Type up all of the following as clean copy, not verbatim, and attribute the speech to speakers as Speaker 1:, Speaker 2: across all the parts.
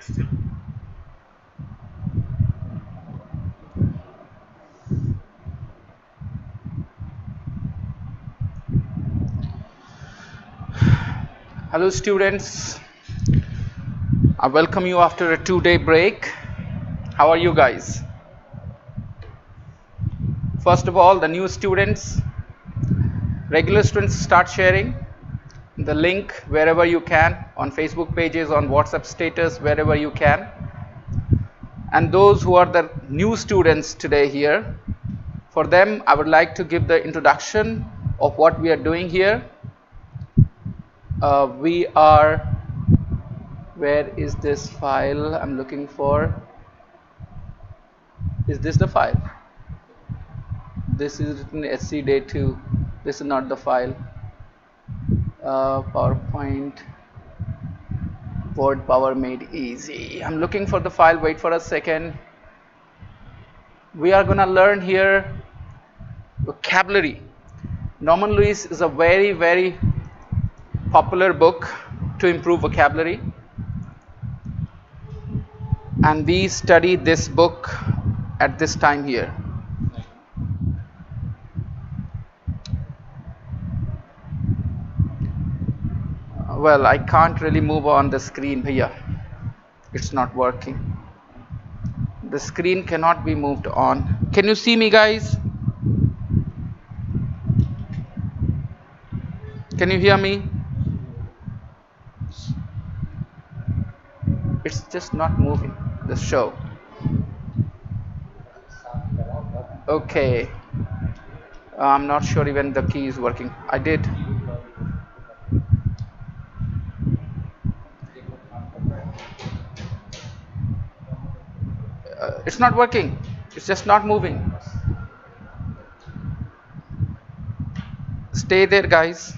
Speaker 1: Hello students, I welcome you after a 2-day break. How are you guys? First of all, the new students, regular students, start sharing the link wherever you can, on Facebook pages, on WhatsApp status, wherever you can. And those who are the new students today here, for them I would like to give the introduction of what we are doing here. Where is this file I'm looking for? Is this the file? This is written SC day 2. This is not the file. PowerPoint, Word Power Made Easy. I'm looking for the file. Wait for a second. We are gonna learn here vocabulary. Norman Lewis is a very, very popular book to improve vocabulary, and we study this book at this time here. Well, I can't really move on the screen here. It's not working. The screen cannot be moved on. Can you see me, guys? Can you hear me? It's just not moving, the show. Okay. I'm not sure even the key is working. I did. It's not working. It's just not moving. Stay there, guys.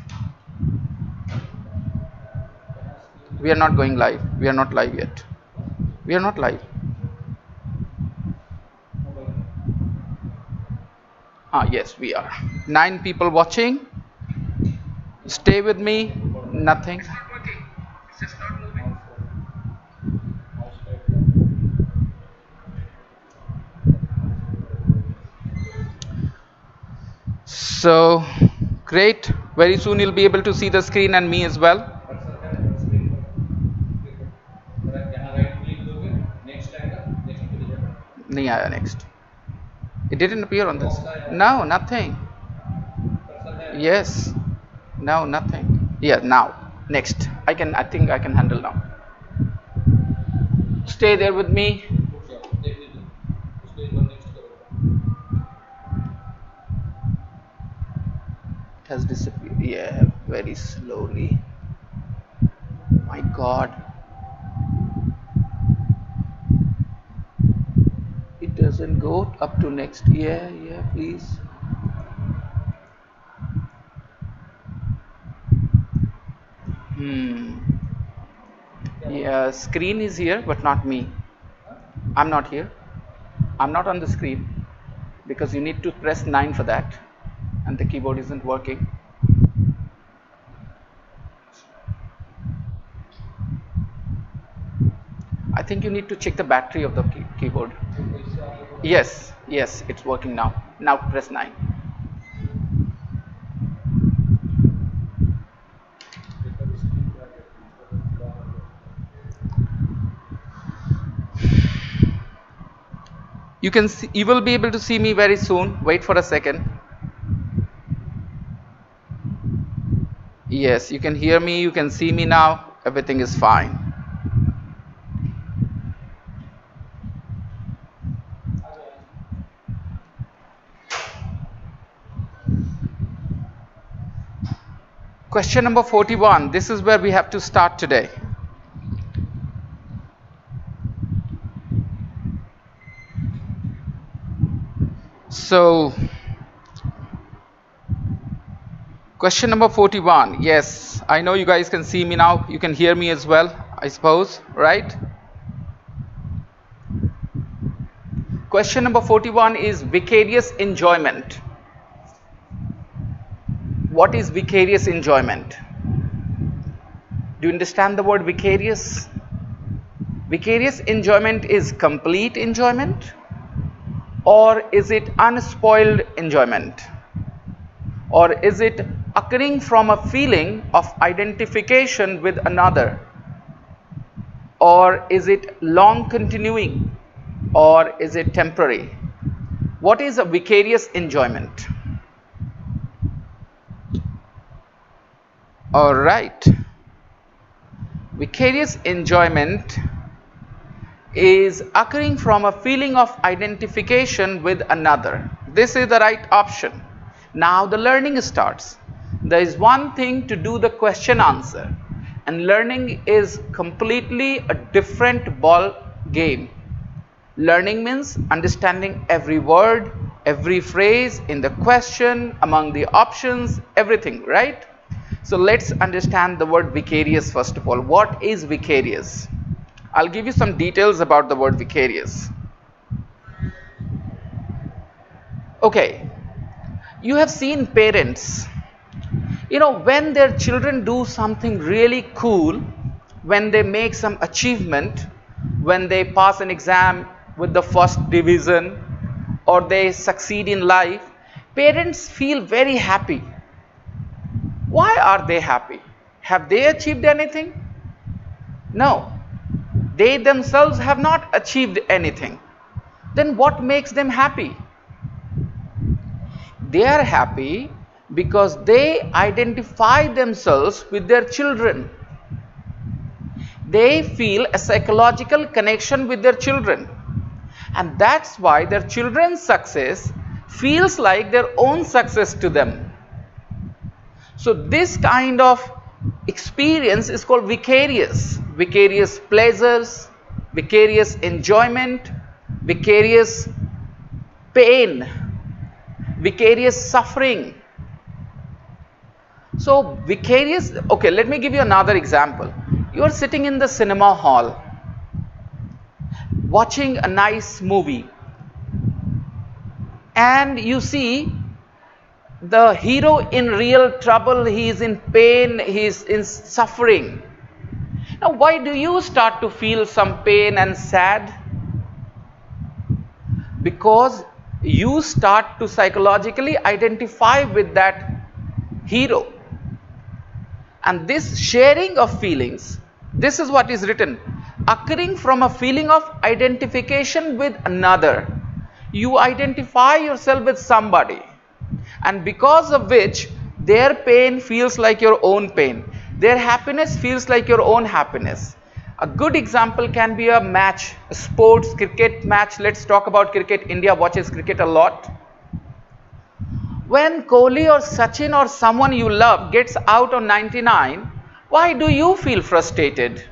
Speaker 1: We are not going live. We are not live yet. We are not live. Yes, we are. 9 people watching. Stay with me. Nothing. It's not working. It's just not moving. So great. Very soon you'll be able to see the screen and me as well. Next. It didn't appear on this. No, nothing. Yes. No, nothing. Yeah, now. Next. I think I can handle now. Stay there with me. It has disappeared. Yeah, very slowly. My God. It doesn't go up to next. Yeah, please. Yeah, screen is here, but not me. I'm not here. I'm not on the screen because you need to press 9 for that, and the keyboard isn't working. I think you need to check the battery of the keyboard. Yes, it's working now. Now press 9. You will be able to see me very soon. Wait for a second. Yes, you can hear me, you can see me now. Everything is fine. Question number 41. This is where we have to start today. So, question number 41. Yes, I know you guys can see me now. You can hear me as well, I suppose, right? Question number 41 is vicarious enjoyment. What is vicarious enjoyment? Do you understand the word vicarious? Vicarious enjoyment is complete enjoyment, or is it unspoiled enjoyment, or is it occurring from a feeling of identification with another, or is it long continuing, or is it temporary? What is a vicarious enjoyment? All right. Vicarious enjoyment is occurring from a feeling of identification with another. This is the right option. Now the learning starts. There is one thing to do the question answer, and learning is completely a different ball game. Learning means understanding every word, every phrase in the question, among the options, everything, right? So let's understand the word vicarious first of all. What is vicarious? I'll give you some details about the word vicarious. Okay, you have seen parents, when their children do something really cool, when they make some achievement, when they pass an exam with the first division, or they succeed in life, parents feel very happy. Why are they happy? Have they achieved anything? No. They themselves have not achieved anything. Then what makes them happy? They are happy because they identify themselves with their children. They feel a psychological connection with their children. And that's why their children's success feels like their own success to them. So this kind of experience is called vicarious. Vicarious pleasures, vicarious enjoyment, vicarious pain, vicarious suffering. So vicarious, okay, let me give you another example. You are sitting in the cinema hall watching a nice movie, and you see the hero in real trouble, he is in pain, he is in suffering. Now why do you start to feel some pain and sad? Because you start to psychologically identify with that hero. And this sharing of feelings, this is what is written, occurring from a feeling of identification with another. You identify yourself with somebody, and because of which their pain feels like your own pain, their happiness feels like your own happiness. A good example can be a match, a sports cricket match. Let's talk about cricket. India watches cricket a lot. When Kohli or Sachin or someone you love gets out on 99, why do you feel frustrated?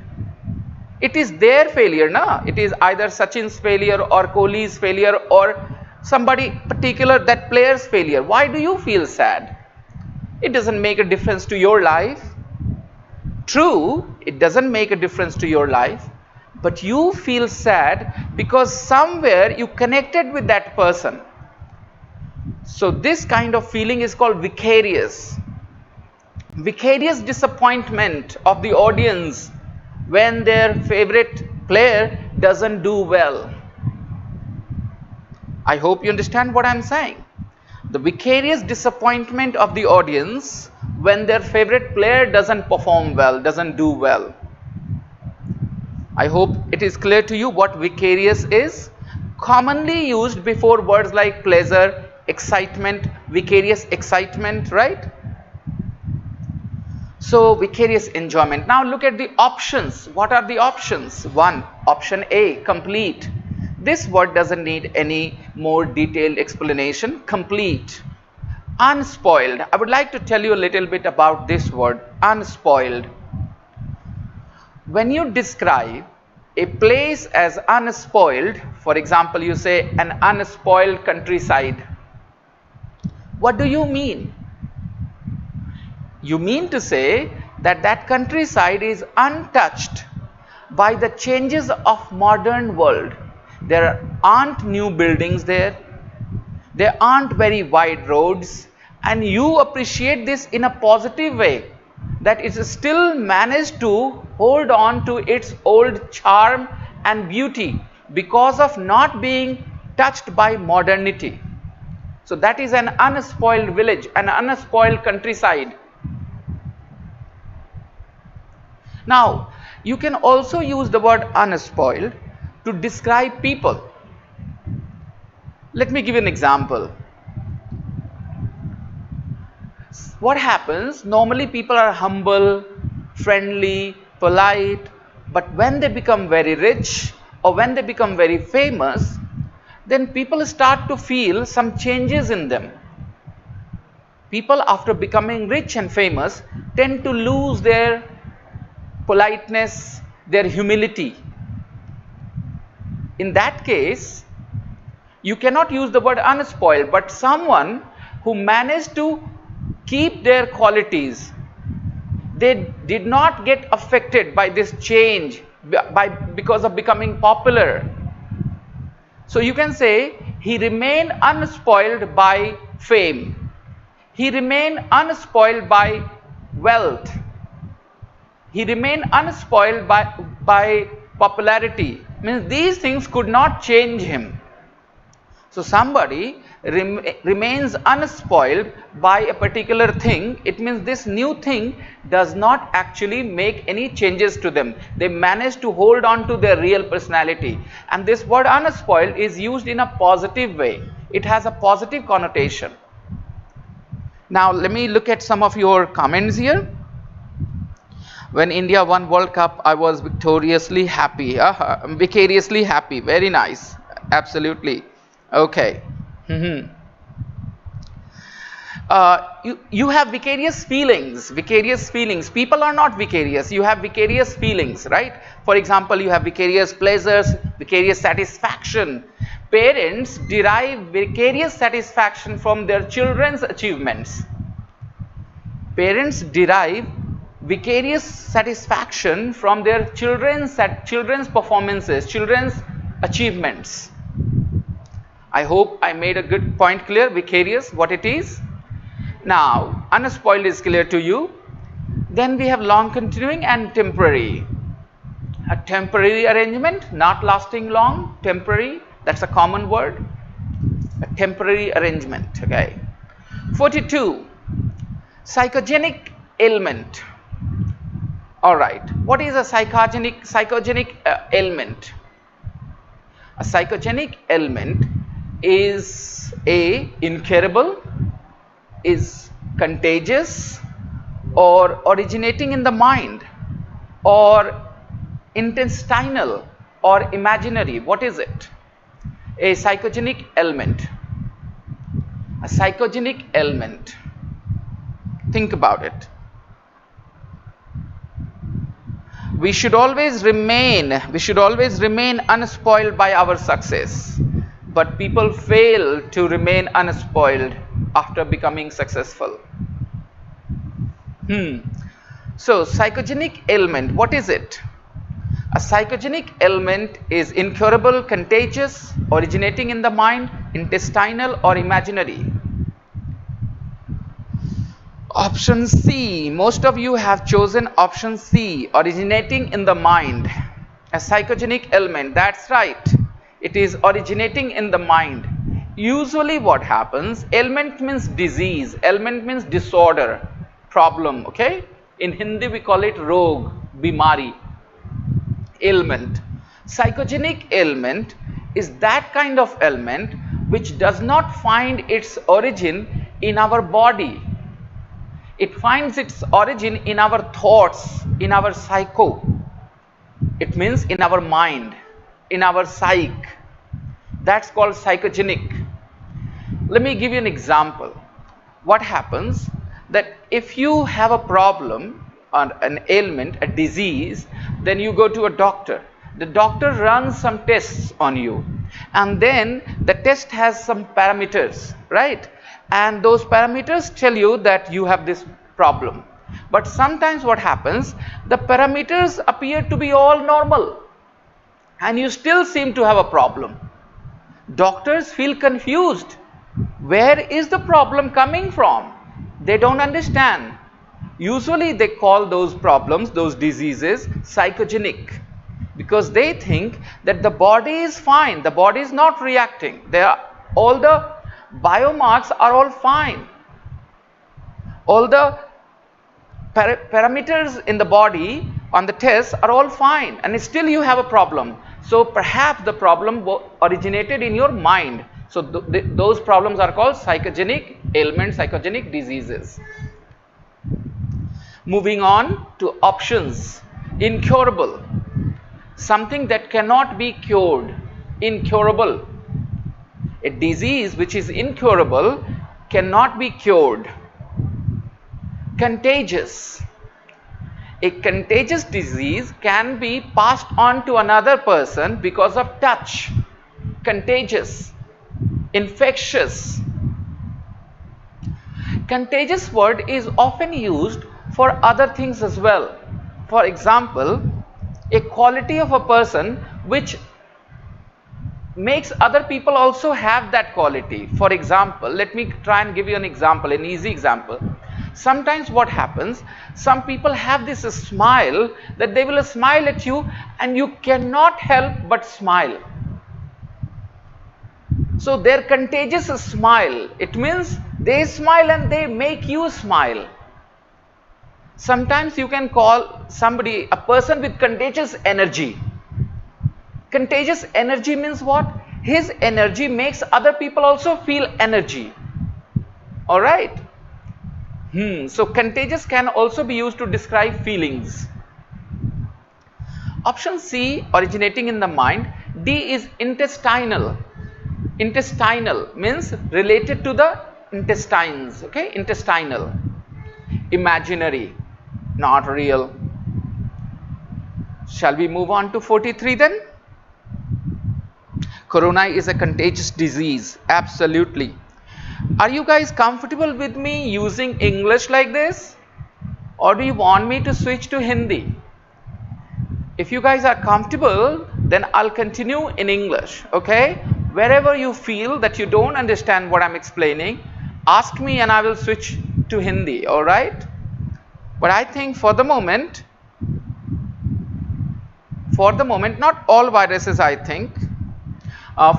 Speaker 1: It is their failure, na? It is either Sachin's failure or Kohli's failure or somebody particular, that player's failure. Why do you feel sad? It doesn't make a difference to your life. True, it doesn't make a difference to your life, but you feel sad because somewhere you connected with that person. So this kind of feeling is called vicarious. Vicarious disappointment of the audience when their favorite player doesn't do well. I hope you understand what I'm saying. The vicarious disappointment of the audience when their favorite player doesn't perform well, doesn't do well. I hope it is clear to you what vicarious is. Commonly used before words like pleasure, excitement, vicarious excitement, right? So vicarious enjoyment. Now look at the options. What are the options? 1. Option A, complete. This word doesn't need any more detailed explanation. Complete. Unspoiled. I would like to tell you a little bit about this word, unspoiled. When you describe a place as unspoiled, for example, you say an unspoiled countryside. What do you mean? You mean to say that that countryside is untouched by the changes of modern world. There aren't new buildings there. There aren't very wide roads, and you appreciate this in a positive way, that it is still managed to hold on to its old charm and beauty because of not being touched by modernity. So that is an unspoiled village, an unspoiled countryside. Now, you can also use the word unspoiled to describe people. Let me give you an example. What happens? Normally people are humble, friendly, polite, but when they become very rich or when they become very famous, then people start to feel some changes in them. People after becoming rich and famous tend to lose their politeness, their humility. In that case, you cannot use the word unspoiled, but someone who managed to keep their qualities. They did not get affected by this change because of becoming popular. So you can say he remained unspoiled by fame. He remained unspoiled by wealth. He remained unspoiled by popularity. Means these things could not change him. So somebody remains unspoiled by a particular thing. It means this new thing does not actually make any changes to them. They manage to hold on to their real personality. And this word unspoiled is used in a positive way. It has a positive connotation. Now let me look at some of your comments here. When India won World Cup, I was vicariously happy. Vicariously happy. Very nice. Absolutely. Okay. You have vicarious feelings. Vicarious feelings. People are not vicarious. You have vicarious feelings, right? For example, you have vicarious pleasures, vicarious satisfaction. Parents derive vicarious satisfaction from their children's achievements. Parents derive vicarious satisfaction from their children's performances, children's achievements. I hope I made a good point clear. Vicarious, what it is. Now, unspoiled is clear to you. Then we have long continuing and temporary. A temporary arrangement, not lasting long, temporary, that's a common word. A temporary arrangement, okay. 42. Psychogenic ailment. Alright, what is a psychogenic ailment? A psychogenic ailment is incurable, is contagious, or originating in the mind, or intestinal, or imaginary. What is it? A psychogenic ailment. A psychogenic ailment. Think about it. We should always remain unspoiled by our success. But people fail to remain unspoiled after becoming successful. So, psychogenic ailment, what is it? A psychogenic ailment is incurable, contagious, originating in the mind, intestinal, or imaginary. Option C. Most of you have chosen option C, originating in the mind. A psychogenic ailment, that's right. It is originating in the mind. Usually what happens, ailment means disease, ailment means disorder, problem, okay? In Hindi we call it rog, bimari, ailment. Psychogenic ailment is that kind of ailment which does not find its origin in our body. It finds its origin in our thoughts, in our psycho. It means in our mind, in our psyche. That's called psychogenic. Let me give you an example. What happens that if you have a problem, an ailment, a disease, then you go to a doctor. The doctor runs some tests on you, and then the test has some parameters, right? And those parameters tell you that you have this problem. But sometimes what happens, the parameters appear to be all normal and you still seem to have a problem. Doctors feel confused. Where is the problem coming from? They don't understand. Usually they call those problems, those diseases, psychogenic. because they think that the body is fine, the body is not reacting, all the biomarks are all fine, all the parameters in the body on the test are all fine, and still you have a problem. So perhaps the problem originated in your mind. So those problems are called psychogenic ailments, psychogenic diseases. Moving on to options. Incurable, something that cannot be cured. Incurable, a disease which is incurable, cannot be cured. Contagious, a contagious disease can be passed on to another person because of touch. Contagious. Infectious. Contagious word is often used for other things as well. For example, a quality of a person which makes other people also have that quality. For example, let me try and give you an example, an easy example. Sometimes what happens, some people have this smile that they will smile at you and you cannot help but smile. So their contagious smile, it means they smile and they make you smile. Sometimes you can call somebody a person with contagious energy. Contagious energy means what? His energy makes other people also feel energy. Alright? So contagious can also be used to describe feelings. Option C, originating in the mind. D is intestinal. Intestinal means related to the intestines. Okay, intestinal. Imaginary, not real. Shall we move on to 43 then? Corona is a contagious disease. Absolutely. Are you guys comfortable with me using English like this? Or do you want me to switch to Hindi? If you guys are comfortable, then I'll continue in English. Okay? Wherever you feel that you don't understand what I'm explaining, ask me and I will switch to Hindi. Alright? But I think for the moment, not all viruses, I think.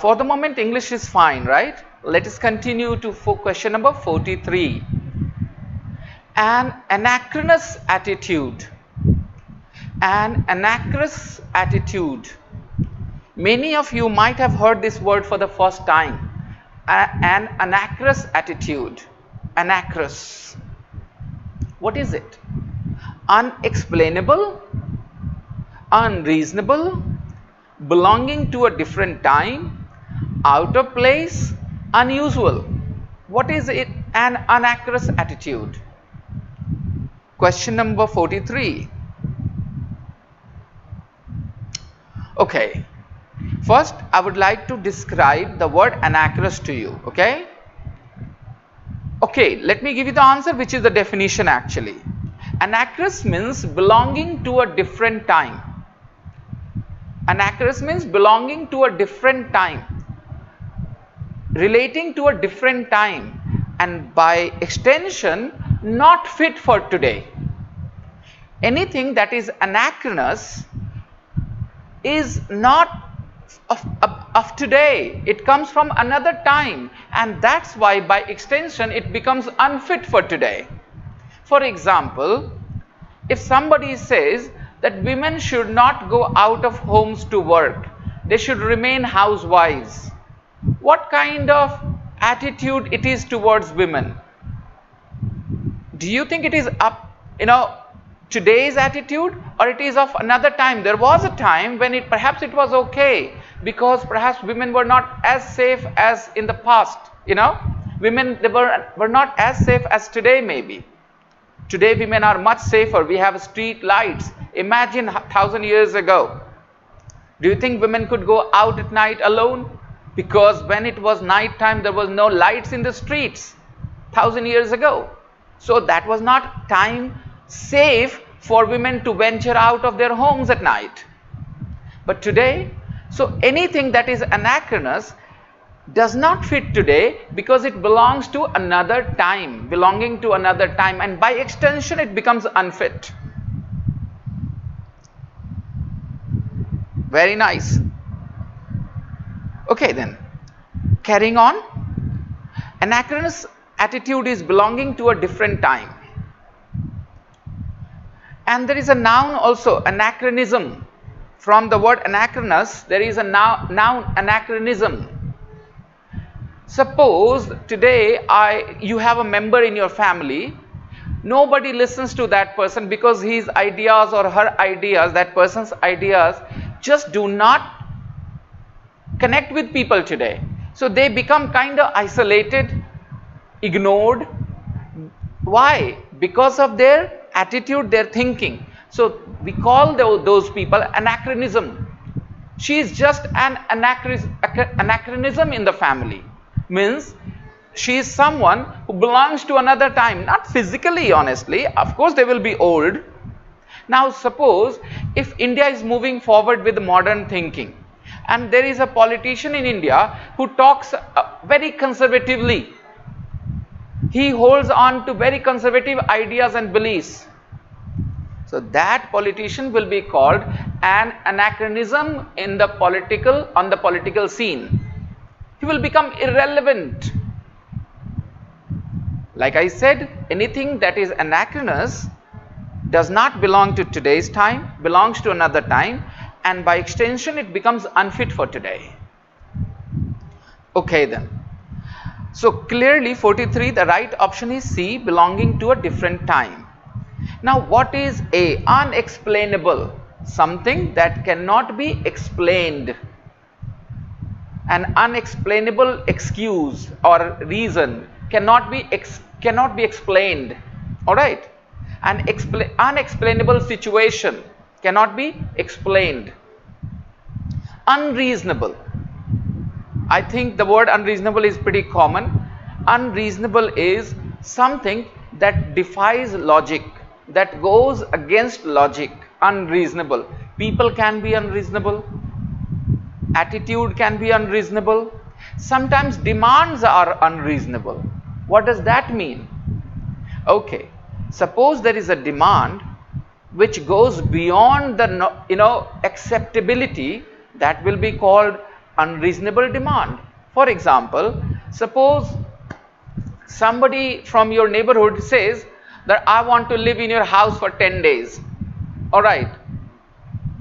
Speaker 1: For the moment, English is fine, right? Let us continue to question number 43. An anachronous attitude. An anachronous attitude. Many of you might have heard this word for the first time. An anachronous attitude. Anachronous. What is it? Unexplainable, unreasonable, belonging to a different time, out of place, unusual. What is it? An anachronous attitude. Question number 43. Okay. First, I would like to describe the word anachronous to you. Okay. Okay, let me give you the answer, which is the definition actually. Anachronous means belonging to a different time. Anachronous means belonging to a different time, relating to a different time, and by extension not fit for today. Anything that is anachronous is not of today. It comes from another time, and that's why by extension it becomes unfit for today. For example, if somebody says that women should not go out of homes to work, they should remain housewives, what kind of attitude it is towards women? Do you think it is today's attitude, or it is of another time? There was a time when perhaps it was okay, because perhaps women were not as safe as in the past. Women, they were not as safe as today maybe. Today women are much safer. We have street lights. Imagine 1,000 years ago. Do you think women could go out at night alone? Because when it was night time, there was no lights in the streets 1,000 years ago. So that was not time safe for women to venture out of their homes at night. But today, so anything that is anachronous does not fit today because it belongs to another time, belonging to another time, and by extension it becomes unfit. Very nice. Okay then, carrying on. Anachronous attitude is belonging to a different time. And there is a noun also, anachronism. From the word anachronous, there is a noun anachronism. Suppose today you have a member in your family. Nobody listens to that person because his ideas or her ideas, that person's ideas, just do not connect with people today. So they become kind of isolated, ignored. Why? Because of their attitude, their thinking. So we call those people anachronism. She is just an anachronism in the family. Means she is someone who belongs to another time, not physically, honestly. Of course they will be old. Now suppose if India is moving forward with modern thinking, and there is a politician in India who talks very conservatively. He holds on to very conservative ideas and beliefs. So that politician will be called an anachronism on the political scene. He will become irrelevant. Like I said, anything that is anachronous does not belong to today's time, belongs to another time, and by extension it becomes unfit for today. Okay then. So clearly 43, the right option is C, belonging to a different time. Now what is A? Unexplainable. Something that cannot be explained. An unexplainable excuse or reason cannot be explained. Alright. An unexplainable situation cannot be explained. Unreasonable. I think the word unreasonable is pretty common. Unreasonable is something that defies logic, that goes against logic. Unreasonable. People can be unreasonable. Attitude can be unreasonable. Sometimes demands are unreasonable. What does that mean? Okay, suppose there is a demand which goes beyond the acceptability, that will be called unreasonable demand. For example, suppose somebody from your neighborhood says that I want to live in your house for 10 days. All right.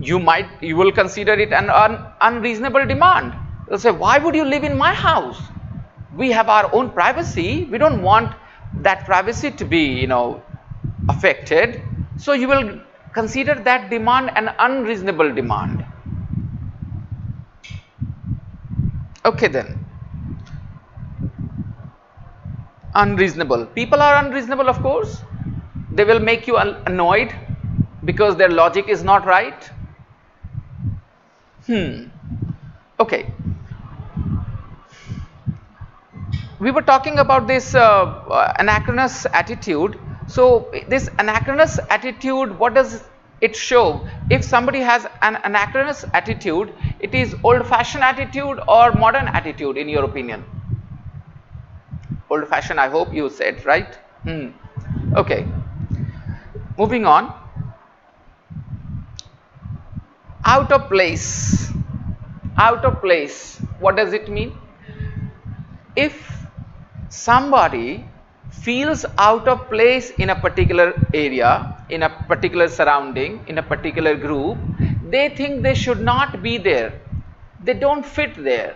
Speaker 1: You will consider it an unreasonable demand. You'll say, why would you live in my house? We have our own privacy. We don't want that privacy to be, affected. So you will consider that demand an unreasonable demand. Okay then. Unreasonable. People are unreasonable, of course. They will make you annoyed because their logic is not right. Okay. We were talking about this anachronous attitude. So this anachronous attitude, what does it show? If somebody has an anachronous attitude, it is old-fashioned attitude or modern attitude in your opinion? Old-fashioned, I hope you said, right? Okay. Moving on. Out of place. Out of place. What does it mean? If somebody feels out of place in a particular area, in a particular surrounding, in a particular group, they think they should not be there. They don't fit there.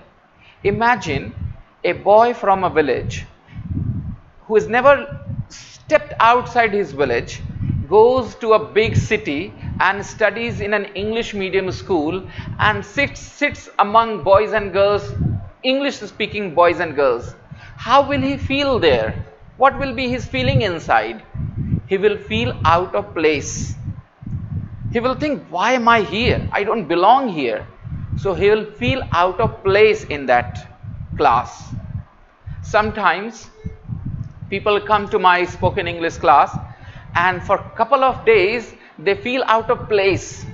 Speaker 1: Imagine a boy from a village who has never stepped outside his village, goes to a big city and studies in an English medium school and sits among boys and girls, English speaking boys and girls. How will he feel there? What will be his feeling inside? He will feel out of place. He will think, why am I here? I don't belong here. So he will feel out of place in that class. Sometimes people come to my spoken English class and for a couple of days they feel out of place.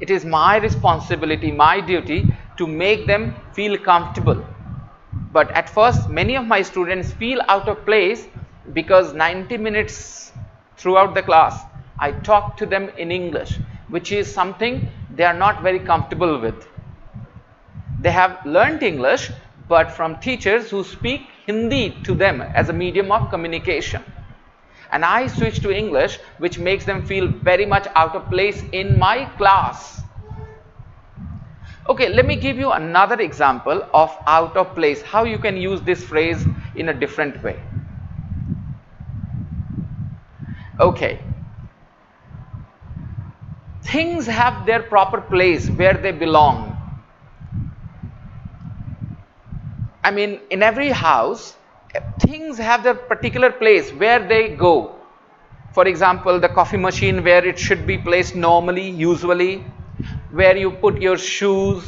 Speaker 1: It is my responsibility, my duty to make them feel comfortable. But at first many of my students feel out of place because 90 minutes throughout the class I talk to them in English, which is something they are not very comfortable with. They have learnt English, but from teachers who speak Hindi to them as a medium of communication. And I switch to English, which makes them feel very much out of place in my class. Okay, let me give you another example of out of place, how you can use this phrase in a different way. Okay, things have their proper place where they belong. I mean, in every house, things have their particular place where they go. For example, the coffee machine where it should be placed normally, usually, where you put your shoes,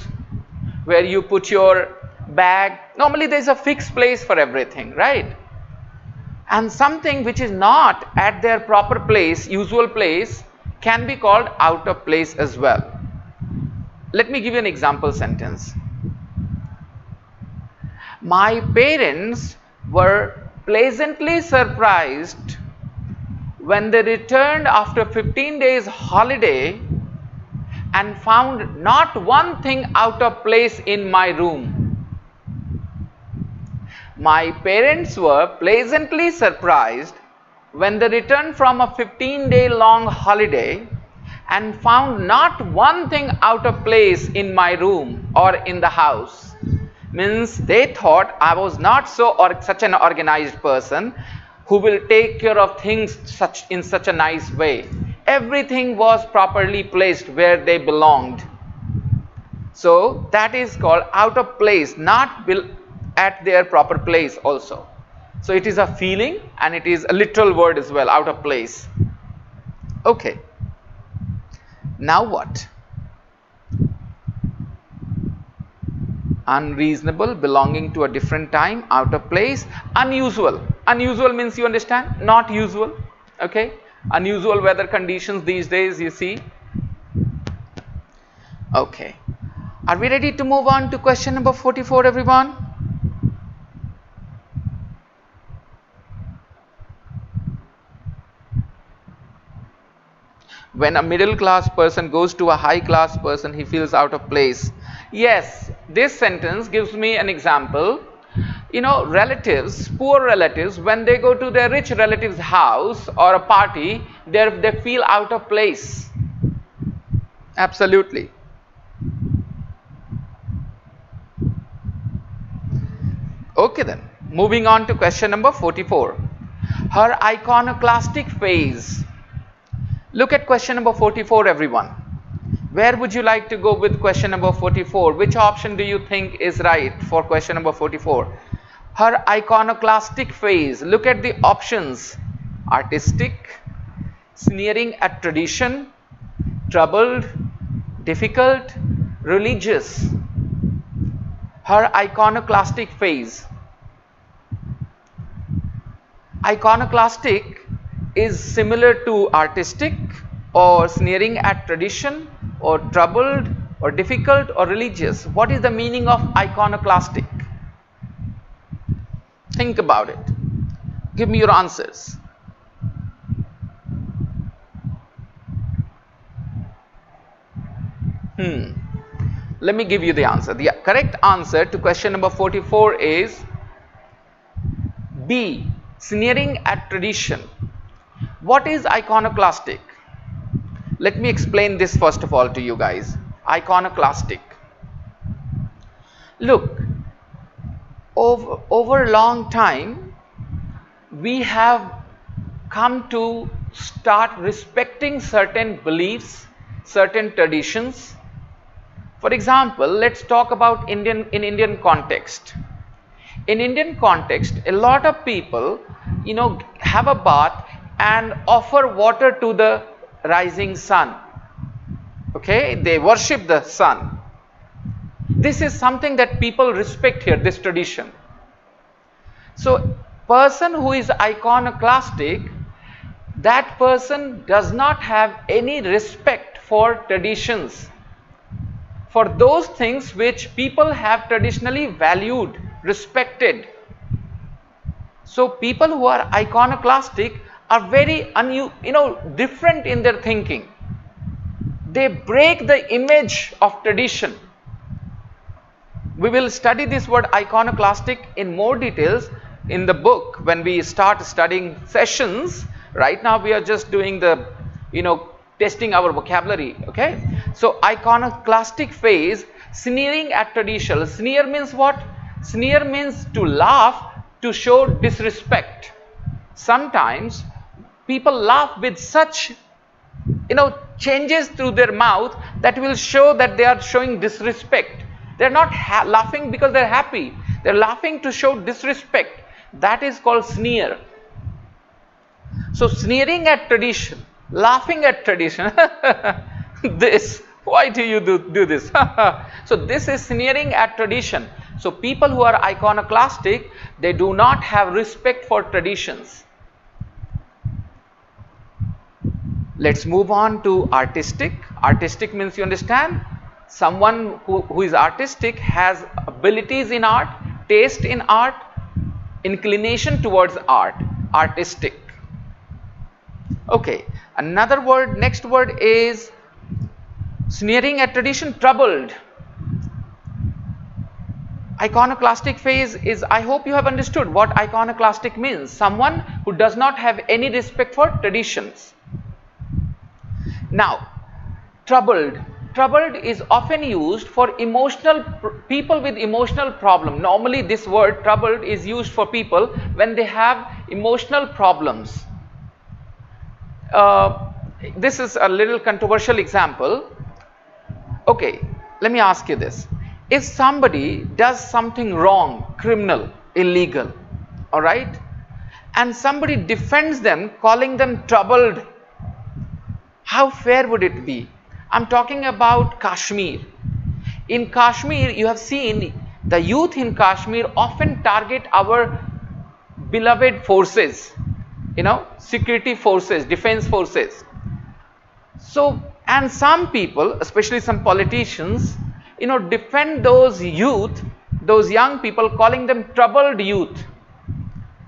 Speaker 1: where you put your bag. Normally there is a fixed place for everything, right? And something which is not at their proper place, usual place, can be called out of place as well. Let me give you an example sentence. My parents were pleasantly surprised when they returned after 15 days holiday and found not one thing out of place in my room. My parents were pleasantly surprised when they returned from a 15-day long holiday and found not one thing out of place in my room or in the house. Means they thought I was not such an organized person who will take care of things in such a nice way. Everything was properly placed where they belonged. So that is called out of place, not at their proper place also. So it is a feeling and it is a literal word as well, out of place. Okay. Now what? Unreasonable, belonging to a different time, out of place. Unusual. Unusual means, you understand, not usual. Okay. Unusual weather conditions these days, you see. Okay. Are we ready to move on to question number 44, everyone? When a middle class person goes to a high class person, he feels out of place. Yes, this sentence gives me an example. You know, relatives, poor relatives, when they go to their rich relative's house or a party, they feel out of place. Absolutely. Okay then, moving on to question number 44. Her iconoclastic phase. Look at question number 44, everyone. Where would you like to go with question number 44? Which option do you think is right for question number 44? Her iconoclastic phase. Look at the options. Artistic, sneering at tradition, troubled, difficult, religious. Her iconoclastic phase. Iconoclastic is similar to artistic or sneering at tradition or troubled or difficult or religious. What is the meaning of iconoclastic? Think about it. Give me your answers. Let me give you the answer. The correct answer to question number 44 is B. Sneering at tradition. What is iconoclastic? Let me explain this first of all to you guys. Iconoclastic. Look, over a long time, we have come to start respecting certain beliefs, certain traditions. For example, let's talk about in Indian context. In Indian context, a lot of people, you know, have a bath and offer water to the rising sun. Okay, they worship the sun. This is something that people respect here, this tradition. So, person who is iconoclastic, that person does not have any respect for traditions, for those things which people have traditionally valued, respected. So people who are iconoclastic are very different in their thinking. they break the image of tradition. We will study this word iconoclastic in more details in the book when we start studying sessions. Right now we are just doing the, testing our vocabulary, okay? So iconoclastic phase, sneering at tradition. Sneer means what? Sneer means to laugh, to show disrespect. Sometimes people laugh with such, changes through their mouth that will show that they are showing disrespect. They're not laughing because they're happy. They're laughing to show disrespect. That is called sneer. So sneering at tradition, laughing at tradition. This, why do you do this? So this is sneering at tradition. So people who are iconoclastic, they do not have respect for traditions. Let's move on to artistic. Artistic means, you understand, someone who is artistic has abilities in art, taste in art, inclination towards art. Artistic. Okay, another word, next word is sneering at tradition, troubled. Iconoclastic phase is, I hope you have understood what iconoclastic means. Someone who does not have any respect for traditions. Now, troubled. Troubled is often used for people with emotional problem. Normally this word troubled is used for people when they have emotional problems. This is a little controversial example. Okay, let me ask you this. If somebody does something wrong, criminal, illegal, alright, and somebody defends them, calling them troubled, how fair would it be? I'm talking about Kashmir. In Kashmir, you have seen the youth in Kashmir often target our beloved forces, security forces, defense forces. So, and some people, especially some politicians, defend those youth, those young people, calling them troubled youth.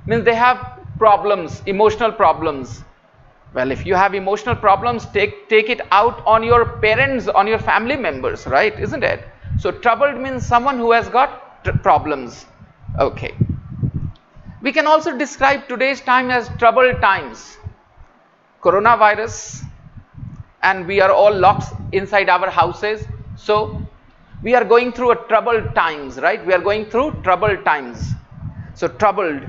Speaker 1: Means they have problems, emotional problems. Well, if you have emotional problems, take it out on your parents, on your family members, right? Isn't it? So troubled means someone who has got problems. Okay. We can also describe today's time as troubled times. Coronavirus, and we are all locked inside our houses. So we are going through a troubled times, right? We are going through troubled times. So troubled.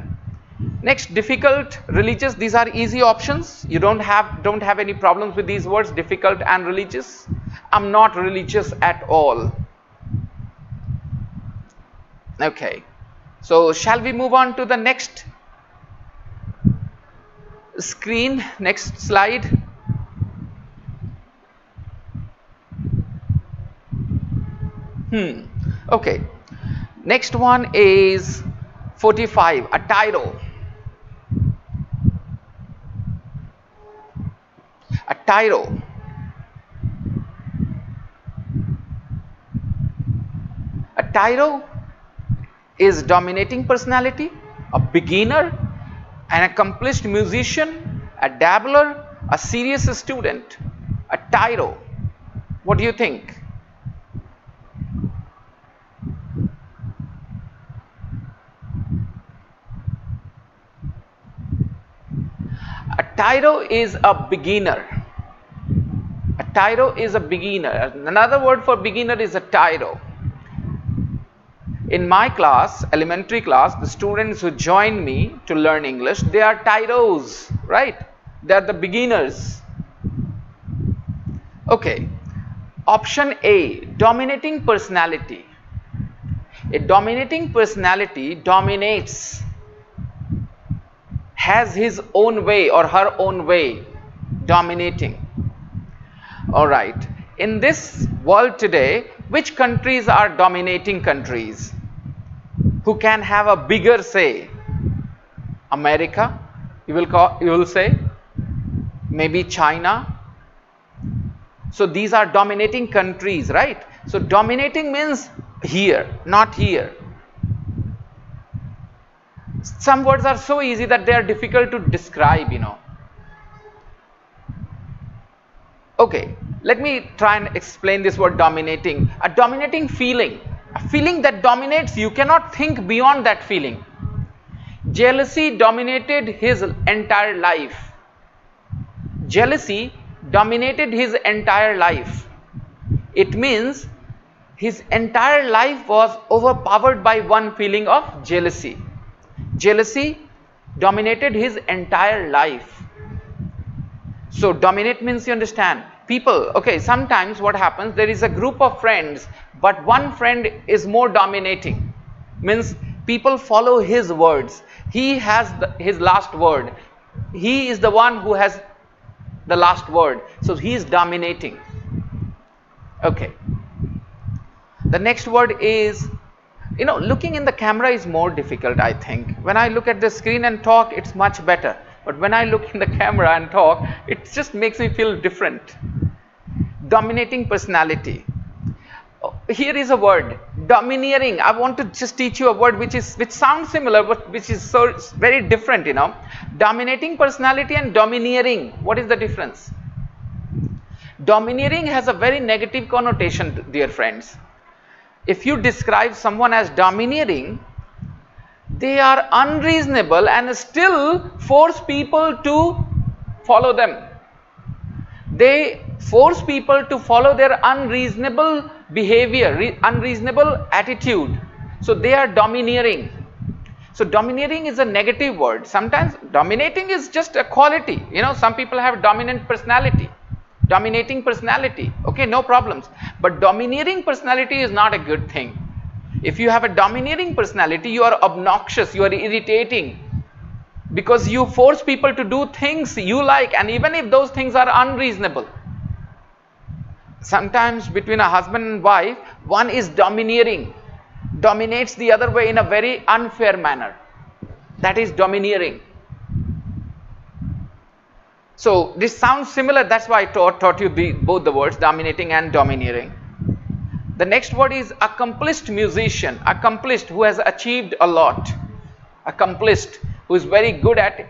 Speaker 1: Next, difficult, religious. These are easy options. You don't have any problems with these words, difficult and religious. I'm not religious at all. Okay. So shall we move on to the next screen, next slide? Okay. Next one is 45, a tyro. A tyro. A tyro is dominating personality, a beginner, an accomplished musician, a dabbler, a serious student. A tyro. What do you think? A tyro is a beginner. A tyro is a beginner. Another word for beginner is a tyro. In my class, elementary class, the students who join me to learn English, they are tyros, right? They are the beginners. Okay. Option A, dominating personality. A dominating personality dominates, has his own way or her own way, dominating. Alright, in this world today, which countries are dominating countries? Who can have a bigger say? America, you will say, maybe China. So these are dominating countries, right? So dominating means here, not here. Some words are so easy that they are difficult to describe, Okay, Let me try and explain this word dominating. A dominating feeling, a feeling that dominates, you cannot think beyond that feeling. Jealousy dominated his entire life. Jealousy dominated his entire life. It means his entire life was overpowered by one feeling of jealousy. Jealousy dominated his entire life. So dominate means, you understand, people, okay, sometimes what happens, there is a group of friends, but one friend is more dominating. Means people follow his words. He has his last word. He is the one who has the last word. So he is dominating. Okay. The next word is, looking in the camera is more difficult, I think. When I look at the screen and talk, it's much better. But when I look in the camera and talk, it just makes me feel different. Dominating personality. Here is a word, domineering. I want to just teach you a word which sounds similar, but which is so very different, Dominating personality and domineering. What is the difference? Domineering has a very negative connotation, dear friends. If you describe someone as domineering, they are unreasonable and still force people to follow them. They force people to follow their unreasonable behavior, unreasonable attitude. So they are domineering. So domineering is a negative word. Sometimes dominating is just a quality. Some people have dominant personality, dominating personality. Okay, no problems. But domineering personality is not a good thing. If you have a domineering personality, you are obnoxious, you are irritating, because you force people to do things you like, and even if those things are unreasonable. Sometimes between a husband and wife, one is domineering, dominates the other way in a very unfair manner. That is domineering. So this sounds similar, that's why I taught you both the words, dominating and domineering. The next word is accomplished musician. Accomplished, who has achieved a lot. Accomplished, who is very good at,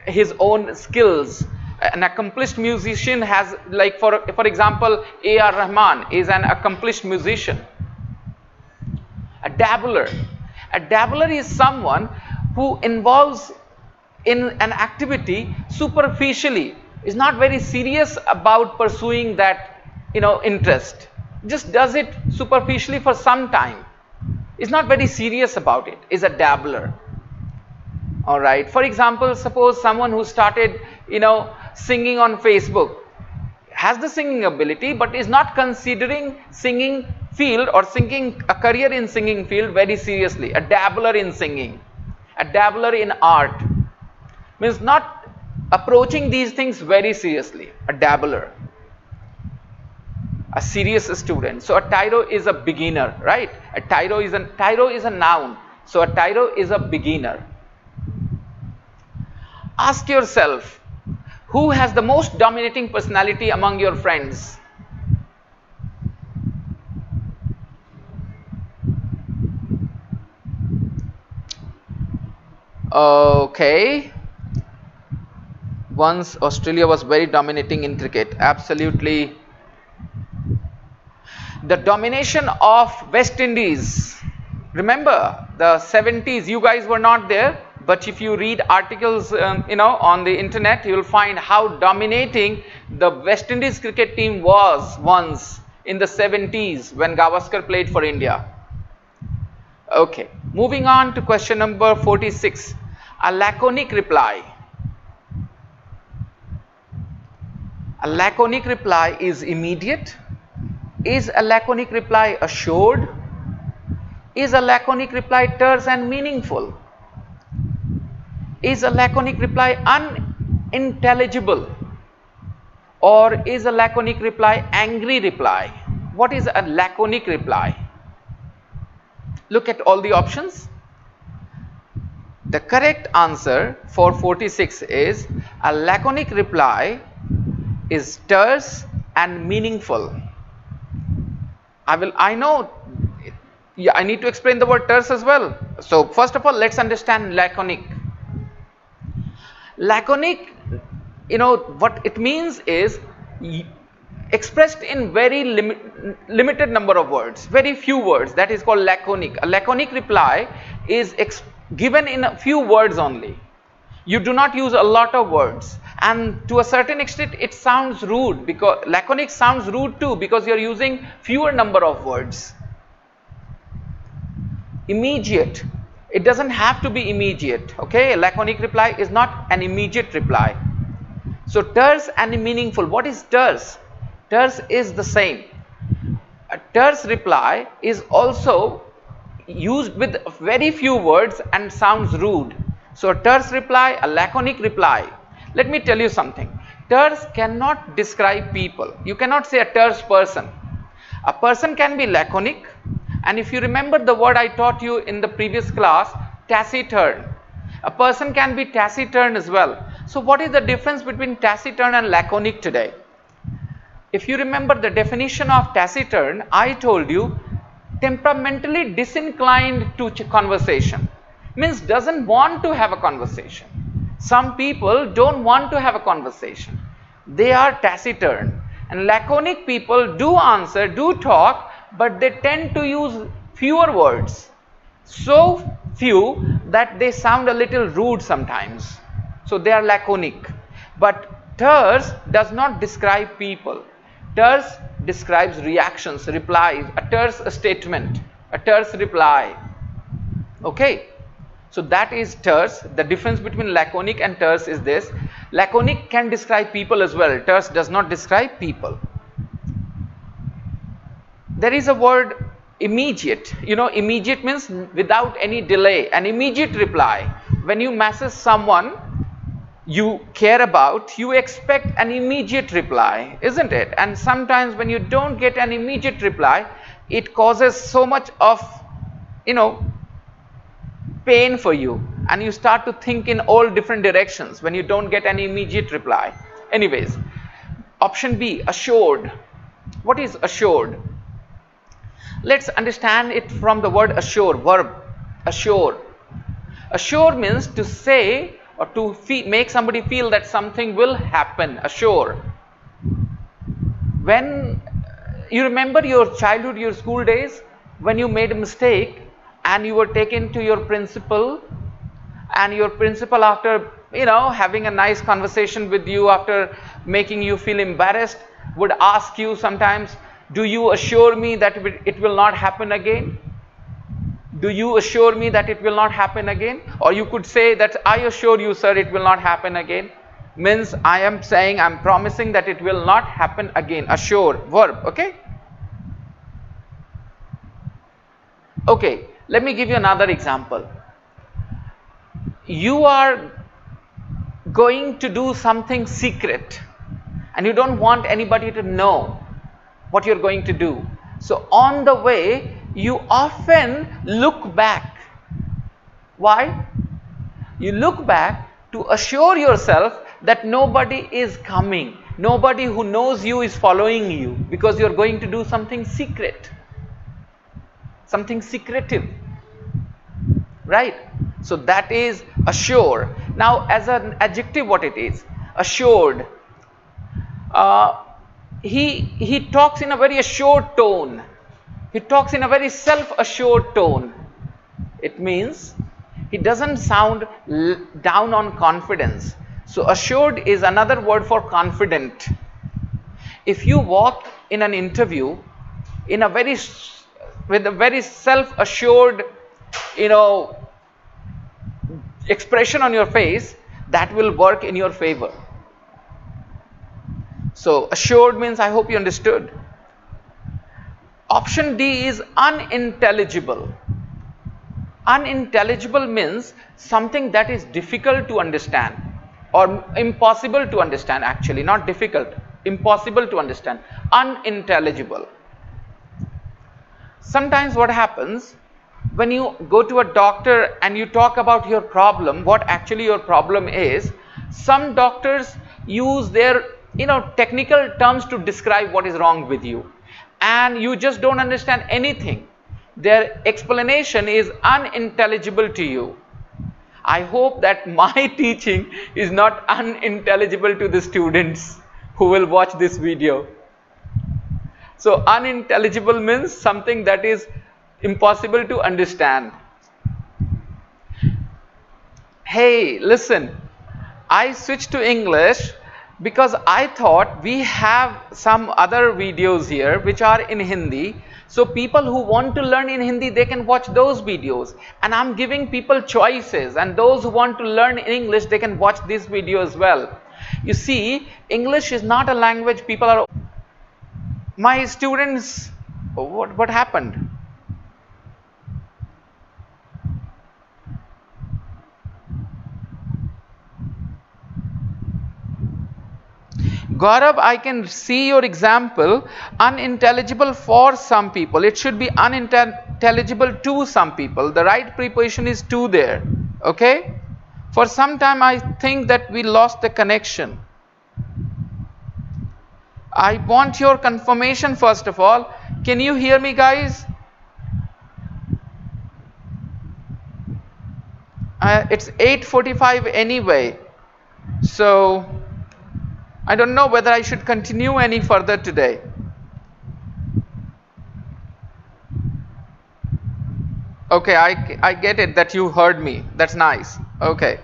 Speaker 1: his own skills. An accomplished musician has, like for example, A.R. Rahman is an accomplished musician. A dabbler. A dabbler is someone who involves in an activity superficially, is not very serious about pursuing that, interest. Just does it superficially for some time. Is not very serious about it. Is a dabbler. All right. For example, suppose someone who started, singing on Facebook, has the singing ability, but is not considering singing field or singing a career in singing field very seriously. A dabbler in singing, a dabbler in art, means not approaching these things very seriously. A dabbler. A serious student. So a tyro is a beginner, right? A tyro is a noun. So a tyro is a beginner. Ask yourself, who has the most dominating personality among your friends? Okay. Once Australia was very dominating in cricket. Absolutely. The domination of West Indies. Remember the 70s, you guys were not there, but if you read articles on the internet, you will find how dominating the West Indies cricket team was once in the 70s when Gavaskar played for India. Okay, moving on to question number 46. A laconic reply. A laconic reply is immediate. Is a laconic reply assured? Is a laconic reply terse and meaningful? Is a laconic reply unintelligible? Or is a laconic reply angry reply? What is a laconic reply? Look at all the options. The correct answer for 46 is a laconic reply is terse and meaningful. I know, yeah, I need to explain the word terse as well. So first of all, let's understand laconic. Laconic, what it means is expressed in very limited number of words, very few words. That is called laconic. A laconic reply is given in a few words only. You do not use a lot of words, and to a certain extent it sounds rude, because laconic sounds rude too, because you are using fewer number of words. Immediate, it doesn't have to be immediate. Okay, a laconic reply is not an immediate reply. So terse and meaningful. What is terse? Terse is the same. A terse reply is also used with very few words and sounds rude. So a terse reply, a laconic reply. Let me tell you something. Terse cannot describe people. You cannot say a terse person. A person can be laconic, and if you remember the word I taught you in the previous class, taciturn. A person can be taciturn as well. So what is the difference between taciturn and laconic today? If you remember the definition of taciturn, I told you temperamentally disinclined to conversation. Means doesn't want to have a conversation. Some people don't want to have a conversation. They are taciturn. And laconic people do answer, do talk, but they tend to use fewer words. So few that they sound a little rude sometimes. So they are laconic. But terse does not describe people. Terse describes reactions, replies, a terse statement, a terse reply. Okay. So that is terse. The difference between laconic and terse is this. Laconic can describe people as well. Terse does not describe people. There is a word immediate. You know, immediate means without any delay, an immediate reply. When you message someone you care about, you expect an immediate reply, isn't it? And sometimes when you don't get an immediate reply, it causes so much of, pain for you, and you start to think in all different directions when you don't get an immediate reply. Anyways, option B, assured. What is assured? Let's understand it from the word assure, verb, assure. Assure means to say or to make somebody feel that something will happen, assure. When you remember your childhood, your school days, when you made a mistake and you were taken to your principal, and your principal, after having a nice conversation with you, after making you feel embarrassed, would ask you sometimes, do you assure me that it will not happen again? Do you assure me that it will not happen again? Or you could say that I assure you, sir, it will not happen again. Means I am saying, I am promising that it will not happen again. Assure, verb. Okay. Okay, let me give you another example. You are going to do something secret and you don't want anybody to know what you're going to do. So on the way, you often look back. Why? You look back to assure yourself that nobody is coming. Nobody who knows you is following you, because you're going to do something secret. Something secretive. Right? So that is assure. Now as an adjective, what it is? Assured. He talks in a very assured tone. He talks in a very self-assured tone. It means he doesn't sound down on confidence. So assured is another word for confident. If you walk in an interview with a very self-assured, expression on your face, that will work in your favor. So assured means, I hope you understood. Option D is unintelligible. Unintelligible means something that is difficult to understand, or impossible to understand, actually, not difficult, impossible to understand, unintelligible. Sometimes what happens, when you go to a doctor and you talk about your problem, what actually your problem is, some doctors use their technical terms to describe what is wrong with you, and you just don't understand anything. Their explanation is unintelligible to you. I hope that my teaching is not unintelligible to the students who will watch this video. So unintelligible means something that is impossible to understand. Hey, listen, I switched to English because I thought we have some other videos here which are in Hindi. So people who want to learn in Hindi, they can watch those videos. And I'm giving people choices, and those who want to learn English, they can watch this video as well. You see, English is not a language people are... My students, what happened? Gaurav, I can see your example. Unintelligible for some people. It should be unintelligible to some people. The right preposition is to there. Okay? For some time I think that we lost the connection. I want your confirmation first of all. Can you hear me, guys? It's 8:45 anyway. So I don't know whether I should continue any further today. Okay, I get it that you heard me. That's nice. Okay.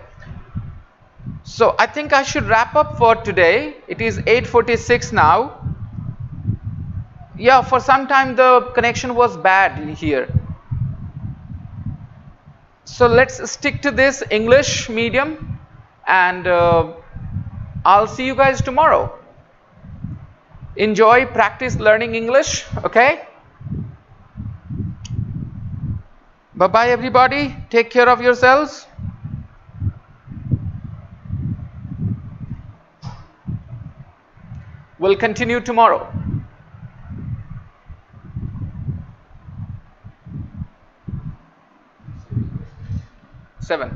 Speaker 1: So I think I should wrap up for today. It is 8:46 now. Yeah, for some time the connection was bad here. So let's stick to this English medium, and I'll see you guys tomorrow. Enjoy, practice learning English, okay? Bye-bye everybody. Take care of yourselves. We'll continue tomorrow. 7.